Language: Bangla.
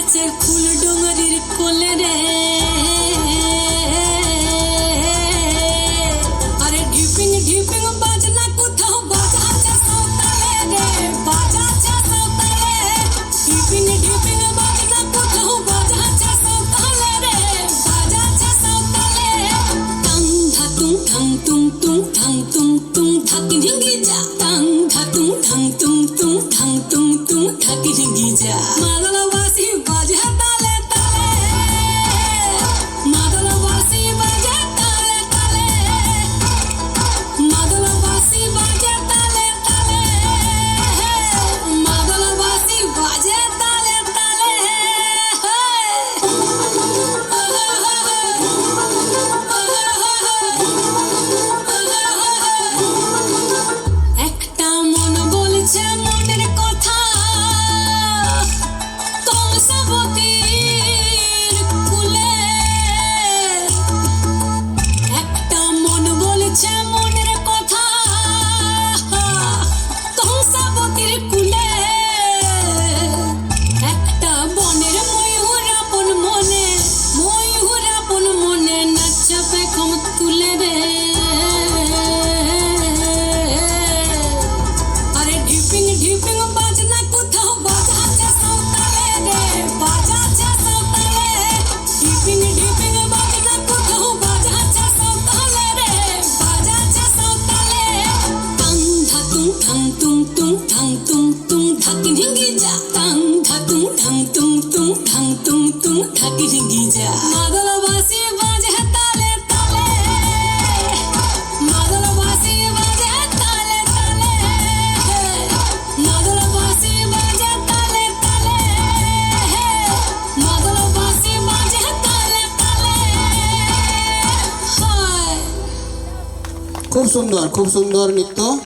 গাছের ফুল ডুঙরির কোলে রে, আরে ঢিপিং ঢিপিং বাজনা কোথাও বাজাচ্ছে সাঁওতালে রে, বাজাচ্ছে সাঁওতালে। ঢিপিং ঢিপিং বাজনা কোথাও বাজাচ্ছে সাঁওতালে রে, বাজাচ্ছে সাঁওতালে। টাং ধাতুং ঠাং তুং তুং ঠাং তুং তুং ধাকি ঢিঙ্গি যা, টাং ধাতুং ঠাং তুং তুং ঠাং তুং তুং ধাকি ঢিঙ্গি যা। মাদলবাসী বাজে তালে তালে, মাদলবাসী বাজে তালে তালে, মাদলবাসী বাজে তালে তালে, মাদলবাসী বাজে তালে তালে। একটা মন বলছে মনের কথা, কংসাবতীর কুলে। একটা মন বলছে মনের কথা, কংসাবতীর কুলে। একটা বনের ময়ূর আপন মনে, ময়ূর আপন মনে নাচবে খম তুলে রে। আরে ঢিপিং ঢিপিং বাজনা কোথাও বাজাচ্ছে সাঁওতালে রে, বাজাচ্ছে সাঁওতালে। ঢিপিং ঢিপিং বাজনা কোথাও বাজাচ্ছে সাঁওতালে রে, বাজাচ্ছে সাঁওতালে। টাং ধাতুং ঠাং তুং তুং ঠাং তুং তুং ধাকি ঢিঙ্গি যা, টাং ধাতুং ঠাং তুং তুং ঠাং তুং তুং ধাকি ঢিঙ্গি যা। মাদলবাসী বাজে তালে তালে, মাদলবাসী বাজে তালে তালে, মাদলবাসী বাজে তালে তালে, মাদলবাসী বাজে তালে তালে। হায় খুব সুন্দর নৃত্য।